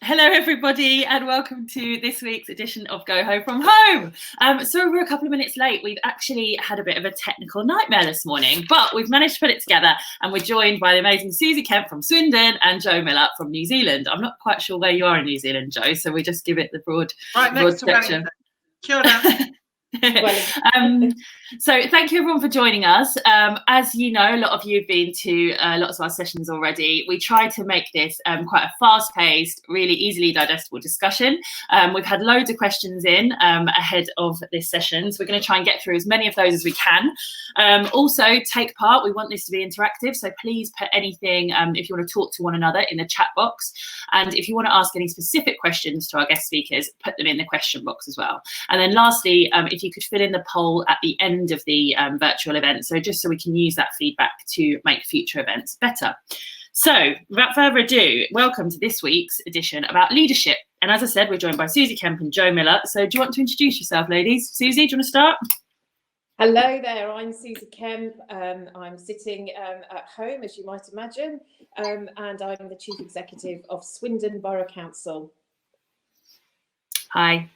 Hello, everybody, and welcome to this week's edition of Goho from Home. So we're a couple of minutes late. We've actually had a bit of a technical nightmare this morning, but we've managed to put it together, and we're joined by the amazing Susie Kemp from Swindon and Joe Miller from New Zealand. I'm not quite sure where you are in New Zealand, Joe, so we just give it the broad next section. Kia ora. So thank you everyone for joining us. As you know, a lot of you have been to lots of our sessions already. We try to make this quite a fast-paced, really easily digestible discussion. We've had loads of questions in ahead of this session, so we're going to try and get through as many of those as we can. Also, take part. We want this to be interactive, so please put anything if you want to talk to one another in the chat box, and if you want to ask any specific questions to our guest speakers, put them in the question box as well. And then lastly, if you could fill in the poll at the end of the virtual event, so just so we can use that feedback to make future events better. So without further ado, welcome to this week's edition about leadership. And as I said, we're joined by Susie Kemp and Joe Miller. So do you want to introduce yourself, ladies? Susie, do you want to start? Hello there, I'm Susie Kemp. I'm sitting at home, as you might imagine, and I'm the Chief Executive of Swindon Borough Council. Hi.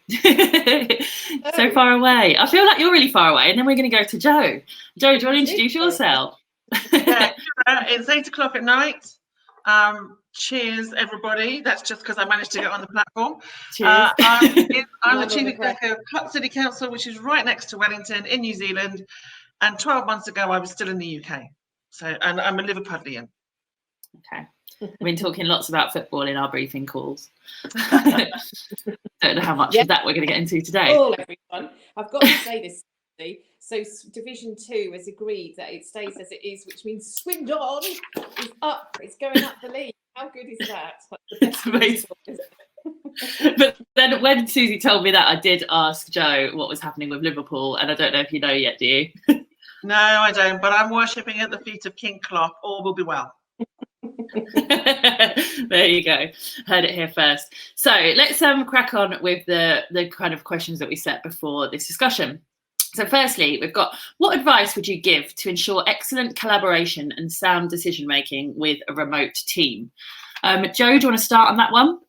So far away. I feel like you're really far away, and then we're going to go to Joe. Joe, do you want to introduce yourself? Yeah, it's 8 o'clock at night. Cheers, everybody. That's just because I managed to get on the platform. Cheers. I'm the Chief Executive of Hutt City Council, which is right next to Wellington in New Zealand. And 12 months ago, I was still in the UK. And I'm a Liverpudlian. Okay. We've been talking lots about football in our briefing calls. Don't know how much of that we're going to get into today. All everyone. I've got to say this. So Division 2 has agreed that it stays as it is, which means Swindon is up. It's going up the league. How good is that? It's amazing. But then when Susie told me that, I did ask Joe what was happening with Liverpool, and I don't know if you know yet, do you? No, I don't, but I'm worshipping at the feet of King Klopp. All will be well. There you go. Heard it here first. So let's crack on with the kind of questions that we set before this discussion. So firstly, we've got, what advice would you give to ensure excellent collaboration and sound decision making with a remote team? Joe, do you want to start on that one?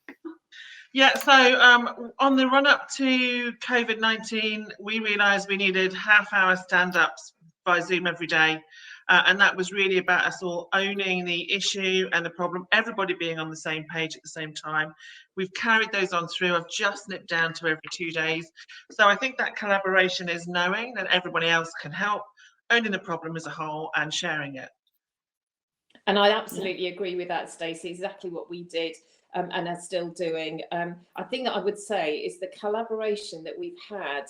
Yeah, so on the run up to COVID-19, we realised we needed half-hour stand-ups by Zoom every day. And that was really about us all owning the issue and the problem, everybody being on the same page at the same time. We've carried those on through. I've just nipped down to every 2 days. So I think that collaboration is knowing that everybody else can help, owning the problem as a whole and sharing it. And I absolutely agree with that, Stacey. Exactly what we did and are still doing. I think that I would say is the collaboration that we've had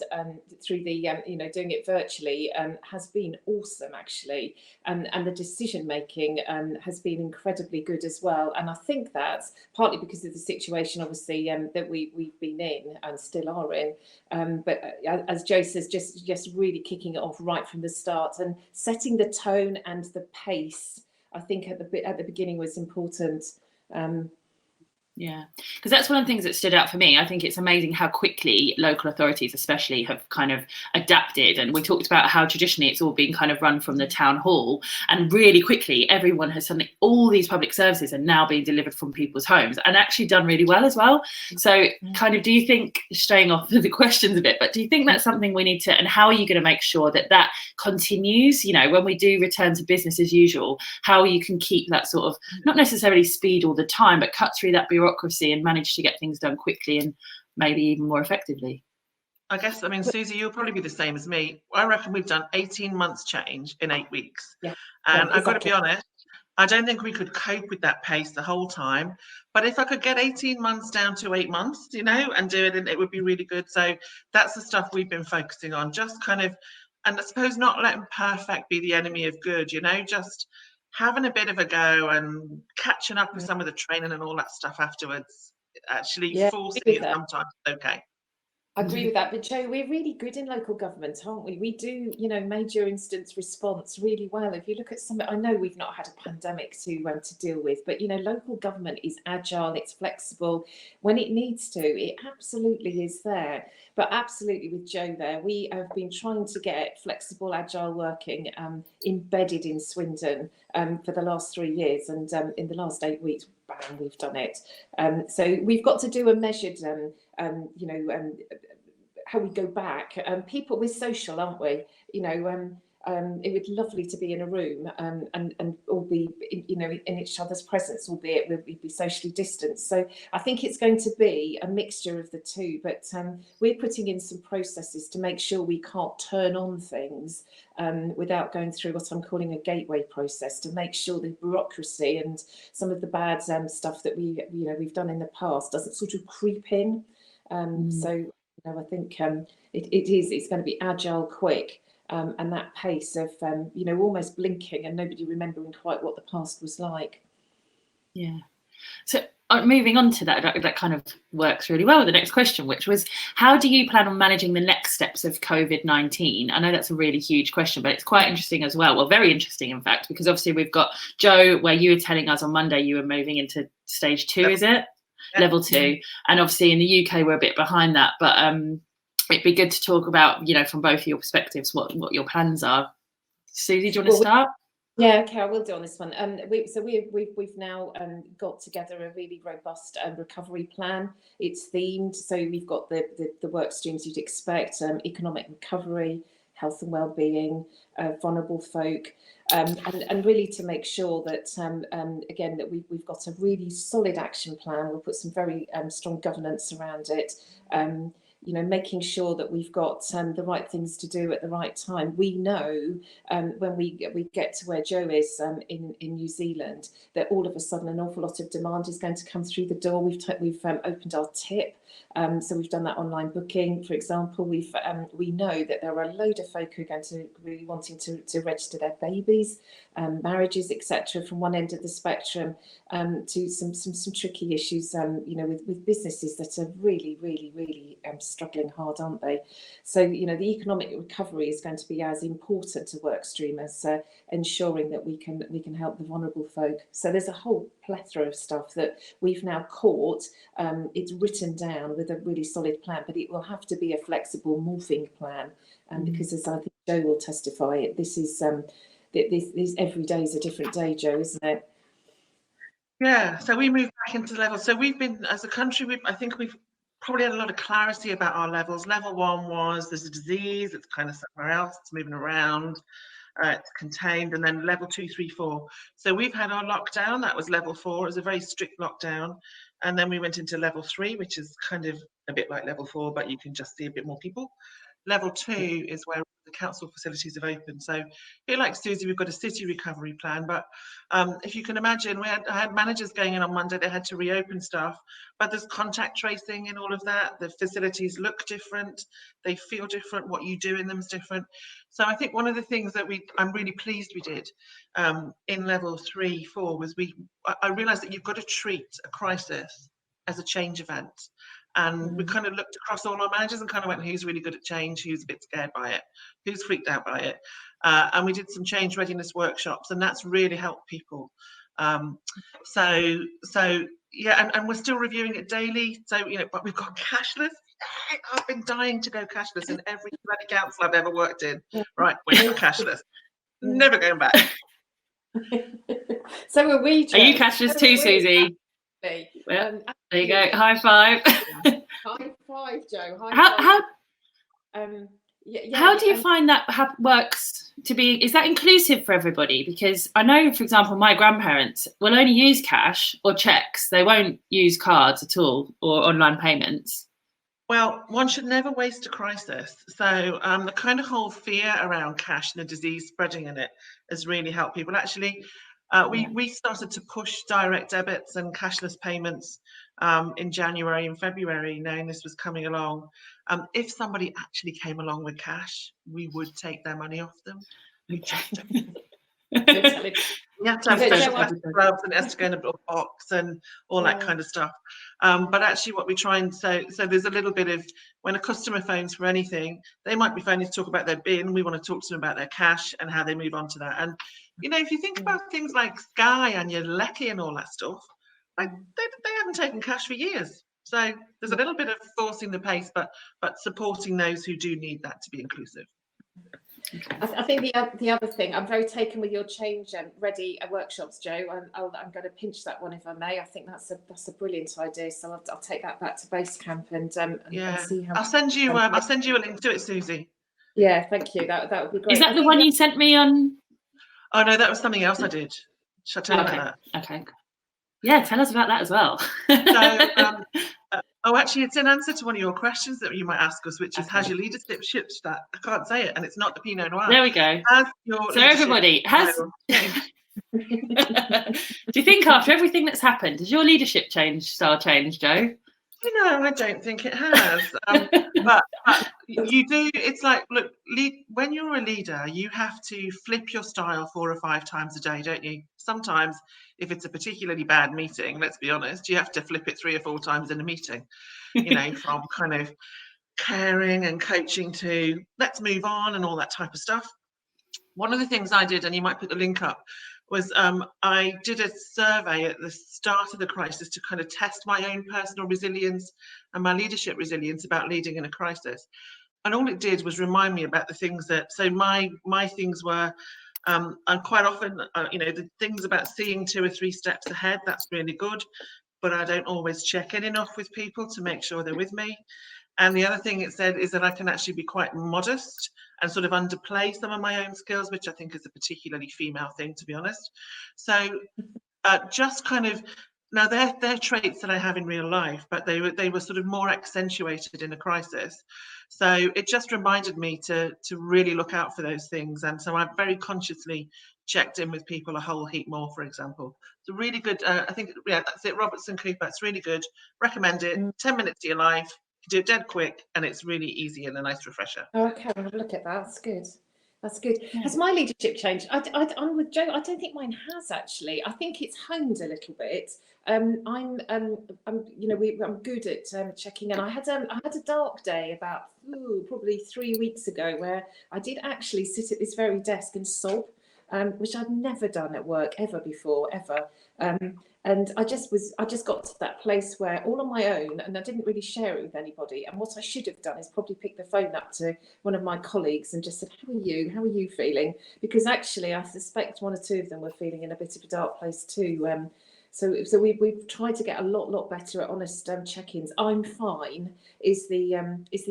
through the, doing it virtually has been awesome, actually. And the decision making has been incredibly good as well. And I think that's partly because of the situation, obviously, that we've been in and still are in. But as Joe says, just really kicking it off right from the start and setting the tone and the pace, I think at the beginning was important. Yeah, because that's one of the things that stood out for me. I think it's amazing how quickly local authorities especially have kind of adapted. And we talked about how traditionally it's all been kind of run from the town hall, and really quickly everyone has suddenly, all these public services are now being delivered from people's homes and actually done really well as well. So kind of, do you think, straying off the questions a bit, but do you think that's something we need to, and how are you going to make sure that that continues, you know, when we do return to business as usual, how you can keep that sort of, not necessarily speed all the time, but cut through that bureaucracy and manage to get things done quickly and maybe even more effectively? I guess, I mean, Susie, you'll probably be the same as me. I reckon we've done 18 months change in 8 weeks. Yeah. And I've got to be honest, I don't think we could cope with that pace the whole time. But if I could get 18 months down to 8 months, you know, and do it, and it would be really good. So that's the stuff we've been focusing on, just kind of, and I suppose not letting perfect be the enemy of good, you know, just having a bit of a go and catching up with some of the training and all that stuff afterwards, actually forcing it sometimes. Okay. I agree with that, but Joe, we're really good in local government, aren't we? We do, you know, major instance response really well. If you look at some, I know we've not had a pandemic to deal with, but you know, local government is agile, it's flexible when it needs to. It absolutely is there. But absolutely with Joe there, we have been trying to get flexible, agile working embedded in Swindon for the last 3 years, and in the last 8 weeks, bang, we've done it. So we've got to do a measured, how we go back. People, we're social, aren't we? It would be lovely to be in a room and all be, in each other's presence, albeit we'd be socially distanced. So I think it's going to be a mixture of the two, but we're putting in some processes to make sure we can't turn on things without going through what I'm calling a gateway process, to make sure the bureaucracy and some of the bad stuff that we've done in the past doesn't sort of creep in. So I think it's going to be agile, quick. And that pace of, almost blinking and nobody remembering quite what the past was like. Yeah. So moving on to that kind of works really well with the next question, which was, how do you plan on managing the next steps of COVID-19? I know that's a really huge question, but it's quite interesting as well. Well, very interesting, in fact, because obviously we've got Joe, where you were telling us on Monday you were moving into stage 2, is it? Yep. Level 2. And obviously in the UK, we're a bit behind that, but it'd be good to talk about, from both of your perspectives, what your plans are. Susie, do you want to start? Yeah, okay, I will do on this one. We've now got together a really robust recovery plan. It's themed, so we've got the work streams you'd expect: economic recovery, health and well-being, vulnerable folk, and really to make sure that again that we've got a really solid action plan. We'll put some very strong governance around it. Making sure that we've got the right things to do at the right time. We know when we get to where Joe is in New Zealand, that all of a sudden an awful lot of demand is going to come through the door. We've opened our tip, so we've done that online booking, for example. We know that there are a load of folk who are going to be wanting to register their babies, marriages, etc., from one end of the spectrum to some tricky issues, with businesses that are really, really, really struggling hard, aren't they? So, the economic recovery is going to be as important to workstream as ensuring that we can help the vulnerable folk. So there's a whole plethora of stuff that we've now caught. It's written down with a really solid plan, but it will have to be a flexible, morphing plan. Because, as I think Joe will testify, this is this every day is a different day, Joe, isn't it? Yeah. So we moved back into levels. So we've been, as a country, I think we've probably had a lot of clarity about our levels. Level 1 was there's a disease, it's kind of somewhere else, it's moving around, it's contained, and then level 2, 3, 4. So we've had our lockdown, that was level 4, it was a very strict lockdown. And then we went into level 3, which is kind of a bit like level 4, but you can just see a bit more people. Level 2 is where the council facilities have opened. So here, like Susie, we've got a city recovery plan, but if you can imagine, I had managers going in on Monday, they had to reopen stuff, but there's contact tracing and all of that. The facilities look different, they feel different, what you do in them is different. So I think one of the things that I'm really pleased we did in level 3, 4 was I realized that you've got to treat a crisis as a change event. And we kind of looked across all our managers and kind of went, who's really good at change, who's a bit scared by it, who's freaked out by it. And we did some change readiness workshops, and that's really helped people. So yeah, and we're still reviewing it daily. So, but we've got cashless. I've been dying to go cashless in every bloody council I've ever worked in. Right, we're cashless. Never going back. So are we, Joe. Are you cashless too, Susie? Well, there you go. High five. High five, Joe. How do you find that works to be? Is that inclusive for everybody? Because I know, for example, my grandparents will only use cash or checks. They won't use cards at all or online payments. Well, one should never waste a crisis. So the kind of whole fear around cash and the disease spreading in it has really helped people. Actually, we started to push direct debits and cashless payments in January and February, knowing this was coming along. If somebody actually came along with cash, we would take their money off them. We just don't. You have to have special gloves, and it has to go in a little box and all that kind of stuff. But actually what we try and so there's a little bit of, when a customer phones for anything, they might be phoning to talk about their bin. We want to talk to them about their cash and how they move on to that. And if you think about things like Sky and your Lecky and all that stuff, like they haven't taken cash for years. So there's a little bit of forcing the pace, but supporting those who do need that to be inclusive. Okay. I think the other thing, I'm very taken with your change ready workshops, Jo. I'm going to pinch that one if I may. I think that's a brilliant idea. So I'll take that back to Basecamp and see how. I'll send you a link to it, Susie. Yeah, thank you. That would be great. Is that the one you sent me on? Oh no, that was something else I did. Shall I tell you about that? Okay. Yeah, tell us about that as well. So, actually, it's in answer to one of your questions that you might ask us, which is, has your leadership shift? I can't say it, and it's not the Pinot Noir. There we go. So everybody has. Do you think after everything that's happened, has your leadership style changed, Jo? I don't think it has. But you do. It's like, look, when you're a leader, you have to flip your style 4 or 5 times a day, don't you? Sometimes, if it's a particularly bad meeting, let's be honest, you have to flip it 3 or 4 times in a meeting. From kind of caring and coaching to let's move on and all that type of stuff. One of the things I did, and you might put the link up, was I did a survey at the start of the crisis to kind of test my own personal resilience and my leadership resilience about leading in a crisis. And all it did was remind me about the things so my things were, and quite often, the things about seeing 2 or 3 steps ahead, that's really good, but I don't always check in enough with people to make sure they're with me. And the other thing it said is that I can actually be quite modest and sort of underplay some of my own skills, which I think is a particularly female thing, to be honest. So just kind of, now they're traits that I have in real life, but they were sort of more accentuated in a crisis. So it just reminded me to really look out for those things. And so I've very consciously checked in with people a whole heap more, for example. It's a really good, I think, that's it, Robertson Cooper. It's really good. Recommend it. 10 minutes of your life. Do it dead quick, and it's really easy and a nice refresher. Okay, I'll have a look at that. That's good. Yeah. Has my leadership changed? I'm with Jo. I don't think mine has actually. I think it's honed a little bit. I'm good at checking in. I had a dark day about probably 3 weeks ago where I did actually sit at this very desk and sob, which I'd never done at work ever before, ever. And I just got to that place where all on my own, and I didn't really share it with anybody. And what I should have done is probably pick the phone up to one of my colleagues and just said, how are you feeling? Because actually I suspect 1 or 2 of them were feeling in a bit of a dark place too. So we've tried to get a lot better at honest check-ins. I'm fine is the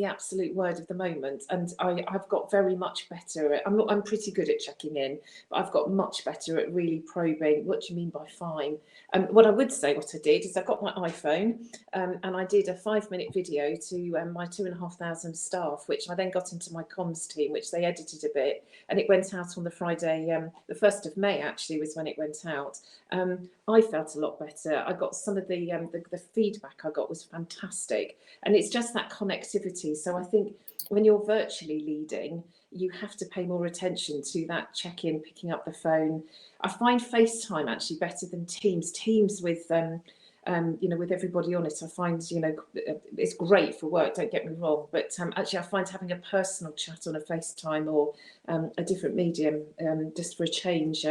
absolute word of the moment, and I've got very much better at. I'm pretty good at checking in, but I've got much better at really probing. What do you mean by fine? What I would say, what I did is I got my iPhone and I did a 5-minute video to my 2,500 staff, which I then got into my comms team, which they edited a bit, and it went out on the Friday, the 1st of May actually was when it went out. I felt a lot better. I got some of the feedback I got was fantastic, and it's just that connectivity. So I think when you're virtually leading, you have to pay more attention to that check-in, picking up the phone. I find FaceTime actually better than Teams. Teams with with everybody on it, I find it's great for work. Don't get me wrong, but actually I find having a personal chat on a FaceTime or a different medium just for a change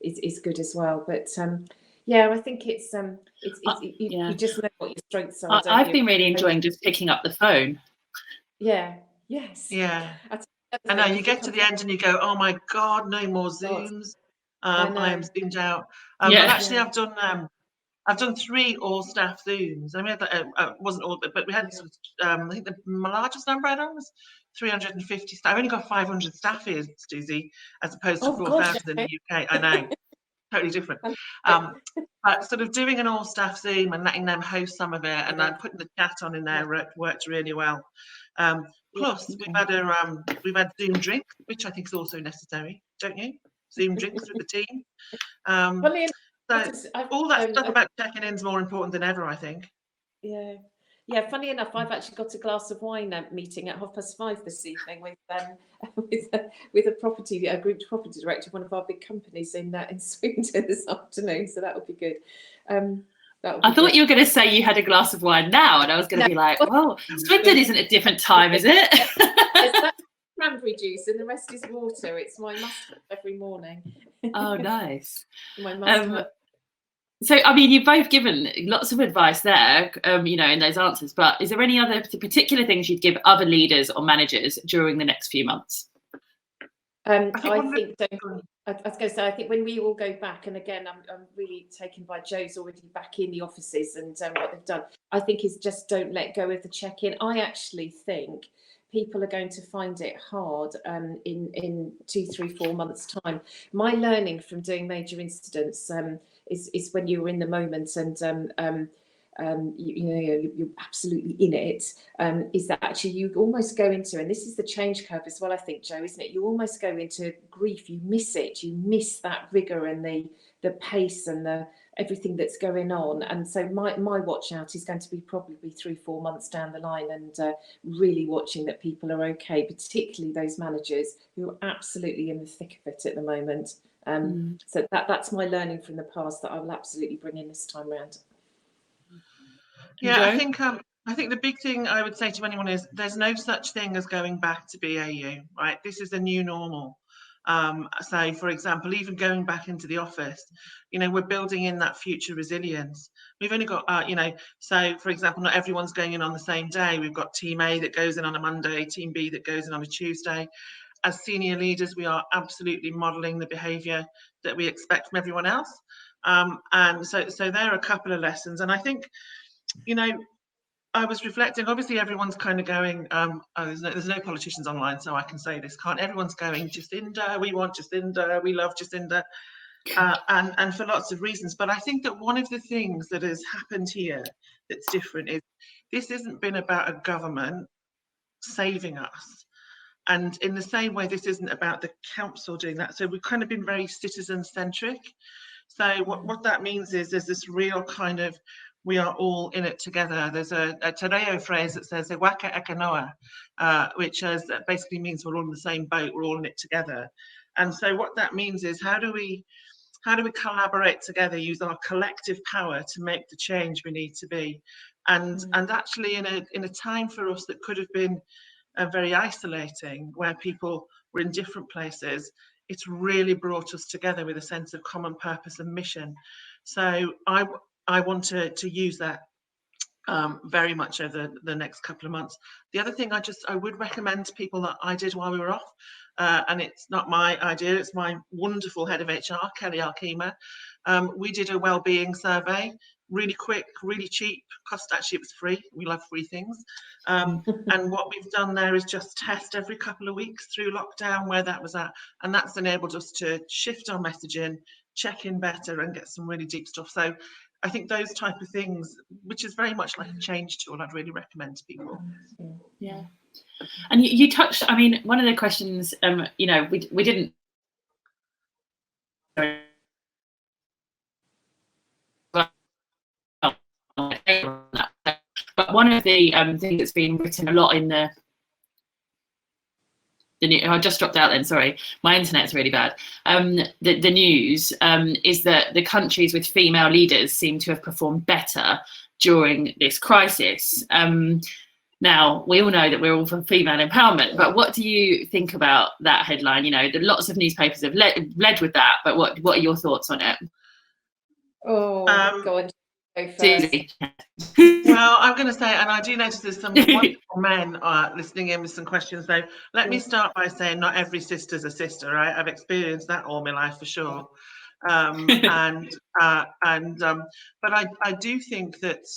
is good as well. But I think it's you just know what your strengths are. I've been really enjoying just picking up the phone. Yeah. Yes. Yeah. I know, you get to the end and you go, oh my God, no more Zooms. I am zoomed out. But actually, I've done 3 all-staff Zooms. I mean, wasn't all, but we had, I think the largest number I had was 350 staff. I've only got 500 staff here, Susie, as opposed to 4,000 in the UK. I know, totally different. But sort of doing an all-staff Zoom and letting them host some of it, and then putting the chat on in there worked really well. Plus, we've had Zoom drinks, which I think is also necessary, don't you? Zoom drinks with the team. So all that stuff about checking in is more important than ever, I think. Yeah. Funny enough, I've actually got a glass of wine meeting at 5:30 this evening with a group property director of one of our big companies in Swindon this afternoon. So that would be good. I thought you were going to say you had a glass of wine now, and I was going to be like, well, Swindon isn't a different time, is it? It's cranberry juice, and the rest is water. It's my must-have every morning. Oh, nice. My must-have. So, I mean, you've both given lots of advice there, in those answers. But is there any other particular things you'd give other leaders or managers during the next few months? I was going to say, I think when we all go back, and again, I'm really taken by Joe's already back in the offices and what they've done. I think is just don't let go of the check-in. I actually think people are going to find it hard in 2, 3, 4 months' time. My learning from doing major incidents is when you're in the moment and you're absolutely in it, is that actually you almost go into, and this is the change curve as well, I think, Joe, isn't it? You almost go into grief, you miss it, you miss that rigour and the pace and the everything that's going on. And so my watch out is going to be probably 3, 4 months down the line, and really watching that people are okay, particularly those managers who are absolutely in the thick of it at the moment. So that's my learning from the past that I will absolutely bring in this time round. Yeah, I think the big thing I would say to anyone is there's no such thing as going back to BAU, right? This is the new normal. So, for example, even going back into the office, we're building in that future resilience. We've only got, so for example, not everyone's going in on the same day. We've got Team A that goes in on a Monday, Team B that goes in on a Tuesday. As senior leaders, we are absolutely modelling the behaviour that we expect from everyone else. And so there are a couple of lessons. And I think, I was reflecting, obviously everyone's kind of going, there's no politicians online, so I can say this, can't everyone's going, Jacinda, we want Jacinda, we love Jacinda, and for lots of reasons. But I think that one of the things that has happened here that's different is this hasn't been about a government saving us. And in the same way, this isn't about the council doing that. So we've kind of been very citizen-centric. So what that means is there's this real kind of, we are all in it together. There's a Te Reo phrase that says "e waka eke noa," which basically means we're all in the same boat, we're all in it together. And so what that means is how do we collaborate together, use our collective power to make the change we need to be? And actually in a time for us that could have been very isolating, where people were in different places, it's really brought us together with a sense of common purpose and mission. So I want to use that very much over the next couple of months. The other thing I would recommend to people that I did while we were off, and it's not my idea, it's my wonderful head of HR, Kelly Alkema. We did a wellbeing survey, really quick, really cheap, actually it was free, we love free things. And what we've done there is just test every couple of weeks through lockdown where that was at, and that's enabled us to shift our messaging, check in better and get some really deep stuff. So I think those type of things, which is very much like a change tool, I'd really recommend to people. Yeah. And you touched, I mean, one of the questions, we didn't. But one of the things that's been written a lot in the I just dropped out then, sorry, my internet's really bad. The news is that the countries with female leaders seem to have performed better during this crisis. Now, we all know that we're all for female empowerment, but what do you think about that headline? Lots of newspapers have led with that, but what are your thoughts on it? Oh, go on. Susie. Well, I'm going to say, and I do notice there's some wonderful men listening in with some questions. So let me start by saying not every sister's a sister, right? I've experienced that all my life for sure. But I do think that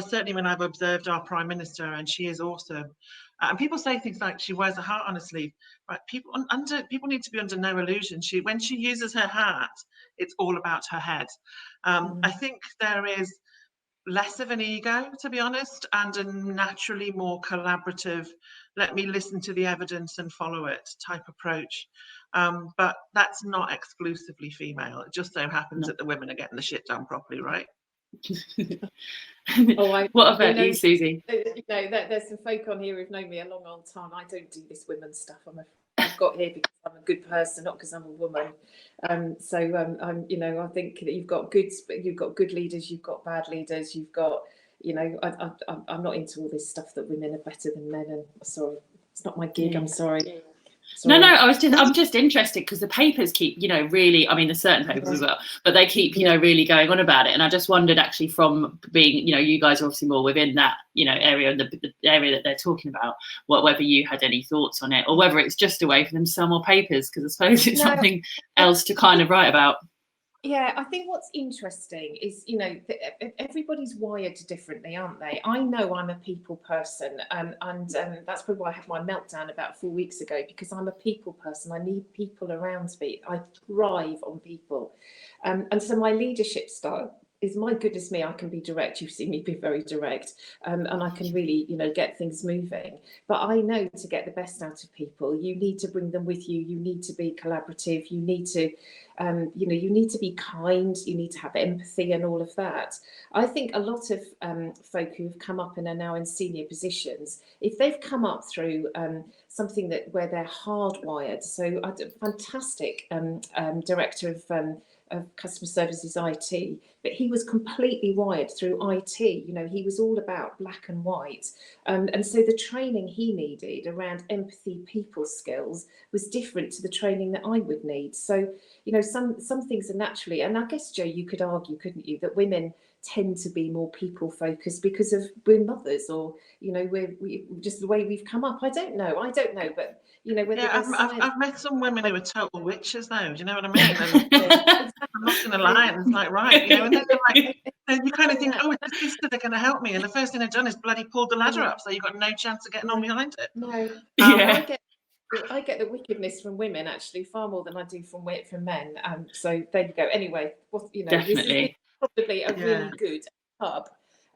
certainly when I've observed our Prime Minister, and she is awesome, and people say things like she wears a heart on her sleeve, right? People need to be under no illusion. When she uses her heart, it's all about her head. I think there is less of an ego, to be honest, and a naturally more collaborative, let me listen to the evidence and follow it type approach. But that's not exclusively female. It just so happens that the women are getting the shit done properly, right? What about you, Susie? There's some folk on here who've known me a long, long time. I don't do this women's stuff. I've got here because I'm a good person, not because I'm a woman. So I think that you've got good leaders, you've got bad leaders, you've got, I'm not into all this stuff that women are better than men. And sorry, it's not my gig. I'm sorry. Sorry. No, I'm just interested because the papers keep, really, I mean, there's certain papers as well, but they keep, really going on about it. And I just wondered actually from being, you guys are obviously more within that, area, and the area that they're talking about, whether you had any thoughts on it, or whether it's just a way for them to sell more papers, because I suppose it's something else to kind of write about. Yeah, I think what's interesting is, everybody's wired differently, aren't they? I know I'm a people person, and that's probably why I had my meltdown about 4 weeks ago, because I'm a people person. I need people around me. I thrive on people. And so my leadership style is, my goodness me, I can be direct. You've seen me be very direct, and I can really, get things moving. But I know to get the best out of people, you need to bring them with you. You need to be collaborative. You need to you need to be kind, you need to have empathy and all of that. I think a lot of folk who have come up and are now in senior positions, if they've come up through something where they're hardwired, so a fantastic director of customer services IT, but he was completely wired through IT. He was all about black and white, and so the training he needed around empathy, people skills was different to the training that I would need. So some things are naturally, and I guess, Jo, you could argue, couldn't you, that women tend to be more people focused because we're mothers, or we just the way we've come up. I don't know, but whether I've met some women who are total witches, though. Do you know what I mean? And I'm not going to lie, and it's like, right, and then you kind of think, oh, it's the sister that can help me, and the first thing they've done is bloody pulled the ladder up, so you've got no chance of getting on behind it. No, I get the wickedness from women actually far more than I do from men. So there you go. Anyway, definitely. This is probably a really good hub.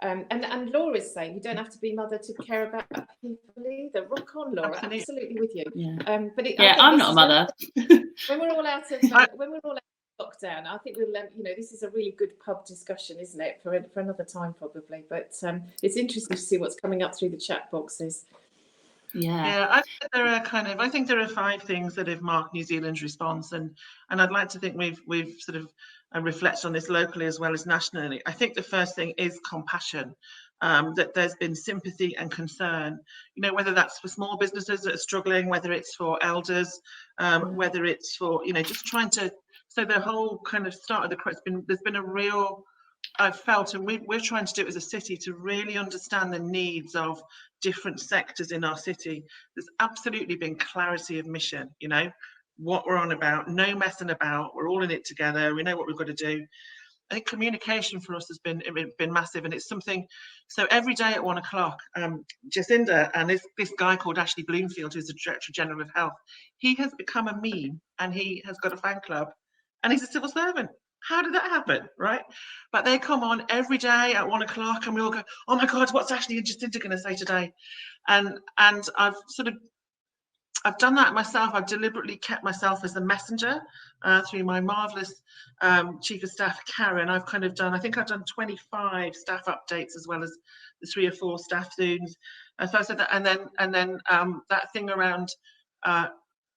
And Laura's saying you don't have to be mother to care about people either. Rock on, Laura. Absolutely with you. Yeah. But I'm not a mother. When we're all out of lockdown, I think we'll this is a really good pub discussion, isn't it, for another time probably. But it's interesting to see what's coming up through the chat boxes. I think there are 5 things that have marked New Zealand's response, and I'd like to think we've sort of reflected on this locally as well as nationally. I think the first thing is compassion, that there's been sympathy and concern, whether that's for small businesses that are struggling, whether it's for elders, whether it's for just trying to, so the whole kind of start of there's been a real, I've felt, and we're trying to do it as a city, to really understand the needs of different sectors in our city. There's absolutely been clarity of mission, what we're on about, no messing about, we're all in it together, we know what we've got to do. I think communication for us has been massive, and it's something, so every day at 1 o'clock, Jacinda and this guy called Ashley Bloomfield, who's the Director General of Health, he has become a meme, and he has got a fan club, and he's a civil servant. How did that happen, right? But they come on every day at 1 o'clock, and we all go, oh my God, what's Ashley and Jacinda going to say today? And I've done that myself. I've deliberately kept myself as the messenger through my marvellous Chief of Staff, Karen. I think I've done 25 staff updates, as well as the 3 or 4 staff Zooms. So I said that, and then that thing around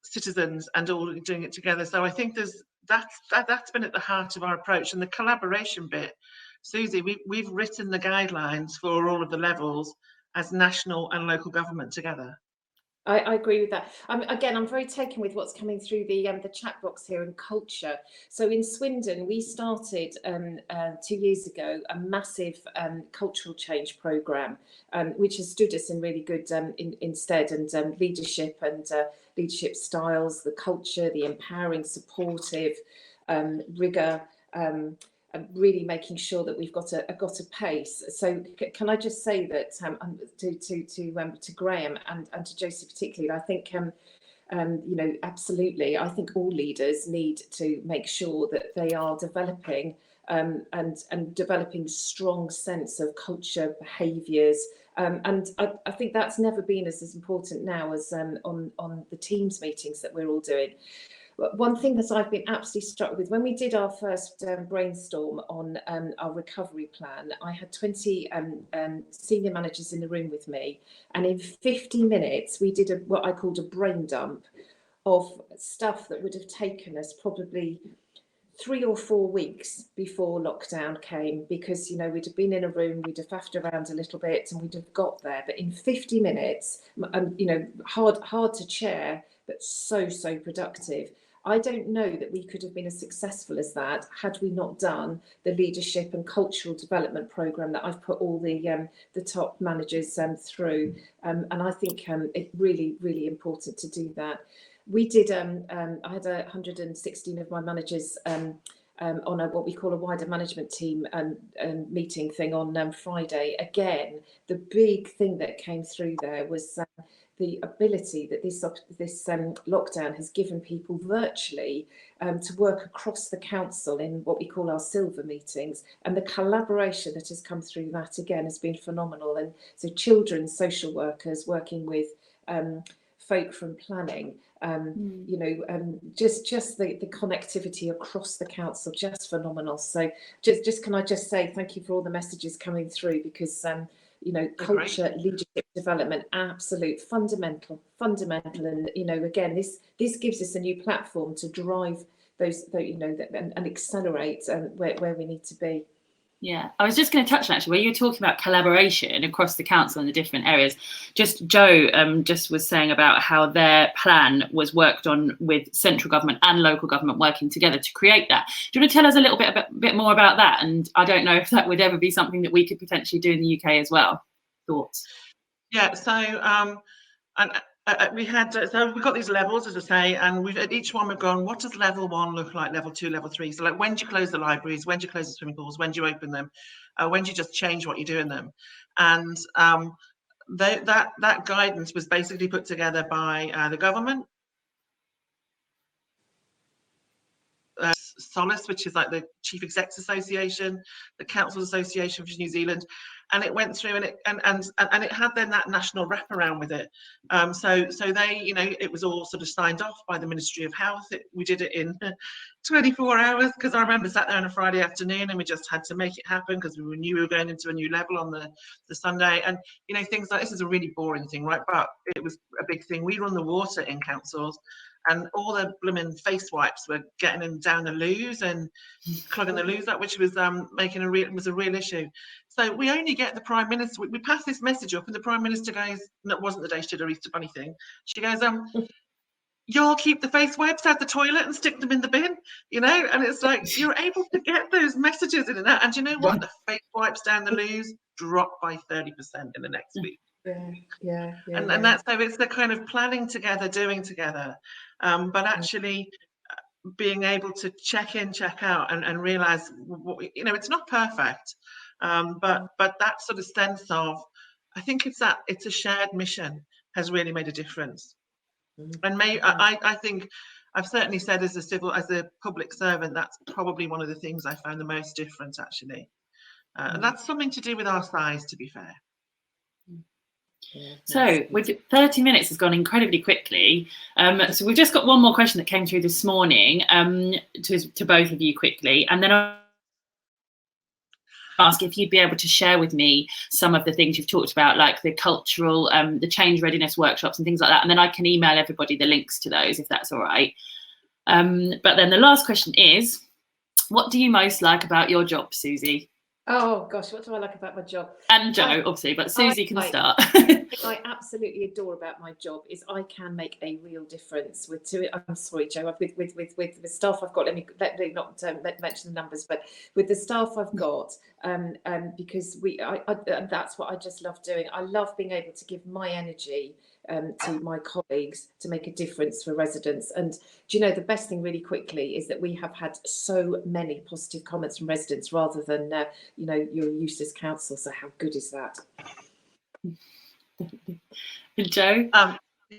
citizens and all doing it together. So I think that's been at the heart of our approach, and the collaboration bit. Susie, we've written the guidelines for all of the levels as national and local government together. I agree with that. Again, I'm very taken with what's coming through the chat box here, and culture. So in Swindon, we started 2 years ago a massive cultural change programme, which has stood us in really good instead, and leadership and leadership styles, the culture, the empowering, supportive, rigour. Really making sure that we've got a pace. So can I just say that to Graham and to Josie particularly, I think absolutely, I think all leaders need to make sure that they are developing and developing strong sense of culture, behaviours, and I think that's never been as important now as on the Teams meetings that we're all doing. One thing that I've been absolutely struck with, when we did our first brainstorm on our recovery plan, I had 20 senior managers in the room with me, and in 50 minutes we did what I called a brain dump of stuff that would have taken us probably 3 or 4 weeks before lockdown came, because we'd have been in a room, we'd have faffed around a little bit, and we'd have got there. But in 50 minutes, hard to chair but so productive. I don't know that we could have been as successful as that had we not done the leadership and cultural development programme that I've put all the top managers through, and I think it's really important to do that. We did. I had 116 of my managers on what we call a wider management team meeting thing on Friday. Again, the big thing that came through there was the ability that this lockdown has given people virtually to work across the council in what we call our silver meetings, and the collaboration that has come through that again has been phenomenal. And so children's social workers working with folk from planning, just the connectivity across the council, just phenomenal. So just can I just say thank you for all the messages coming through, because culture, leadership development, absolute fundamental, and again, this gives us a new platform to drive those and accelerate where we need to be. Yeah, I was just going to touch on, actually, where you were talking about collaboration across the council in the different areas. Just Joe just was saying about how their plan was worked on with central government and local government working together to create that. Do you want to tell us a little bit more about that? And I don't know if that would ever be something that we could potentially do in the UK as well. Thoughts? Yeah, so we got these levels, as I say, and at each one we've gone, what does level 1 look like, level 2, level 3? So like, when do you close the libraries, when do you close the swimming pools, when do you open them, when do you just change what you do in them? And that guidance was basically put together by the government, Solace, which is like the Chief Execs Association, the Council Association for New Zealand, and it went through, and it had then that national wraparound with it. So they, it was all sort of signed off by the Ministry of Health. We did it in 24 hours, because I remember sat there on a Friday afternoon and we just had to make it happen, because we knew we were going into a new level on the Sunday. And things like this is a really boring thing, right? But it was a big thing. We run the water in councils, and all the blooming face wipes were getting them down the loos and clogging the loos up, which was was a real issue. So we only get the Prime Minister. We pass this message up, and the Prime Minister goes, and it wasn't the day she did her Easter Bunny thing. She goes, "Y'all keep the face wipes out the toilet and stick them in the bin," And it's like, you're able to get those messages in and out. And you know what? The face wipes down the loos dropped by 30% in the next week. Yeah. And that's, so it's the kind of planning together, doing together, but actually being able to check in, check out, and realize, it's not perfect, but that sort of sense of, I think it's a shared mission has really made a difference. And I think I've certainly said as a public servant, that's probably one of the things I found the most different, actually, and that's something to do with our size, to be fair. So with 30 minutes has gone incredibly quickly. So we've just got one more question that came through this morning to both of you quickly, and then I'll ask if you'd be able to share with me some of the things you've talked about, like the cultural, the change readiness workshops and things like that, and then I can email everybody the links to those if that's all right. But then the last question is, what do you most like about your job, Susie? Oh gosh, what do I like about my job? And Joe, obviously, but Susie can start. I absolutely adore about my job is I can make a real difference I'm sorry, Joe, with the staff I've got. Let me not mention the numbers, but with the staff I've got, because that's what I just love doing. I love being able to give my energy to my colleagues to make a difference for residents. And do you know, the best thing really quickly is that we have had so many positive comments from residents rather than you're a useless council. So how good is that? Joe?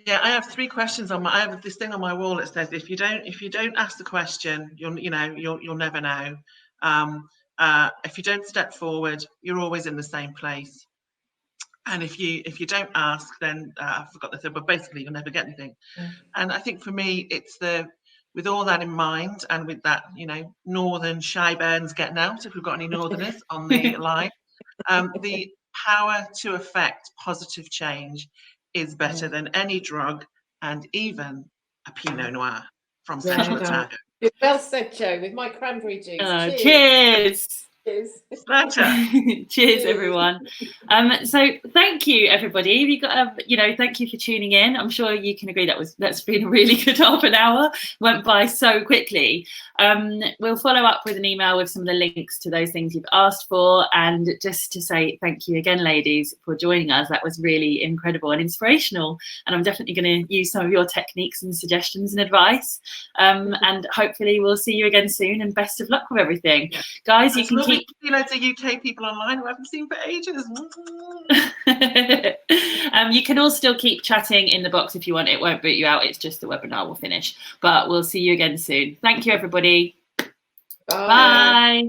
Yeah, I have 3 questions I have this thing on my wall that says, if you don't ask the question, you'll never know. If you don't step forward, you're always in the same place. And if you don't ask, then I forgot the third, but basically you'll never get anything. And I think for me, it's with all that in mind, and with that, northern shy burns getting out, if we've got any northerners on the line, the power to affect positive change is better than any drug, and even a Pinot Noir from Central Otago. Well said, Joe, with my cranberry juice. Cheers. Pleasure. Cheers, everyone. So thank you, everybody. You got, thank you for tuning in. I'm sure you can agree that's been a really good half an hour. Went by so quickly. We'll follow up with an email with some of the links to those things you've asked for, and just to say thank you again, ladies, for joining us. That was really incredible and inspirational, and I'm definitely going to use some of your techniques and suggestions and advice. And hopefully we'll see you again soon, and best of luck with everything. Yeah. Guys, you can keep loads of UK people online who I haven't seen for ages. You can all still keep chatting in the box if you want. It won't boot you out. It's just the webinar will finish. But we'll see you again soon. Thank you, everybody. Bye. Bye.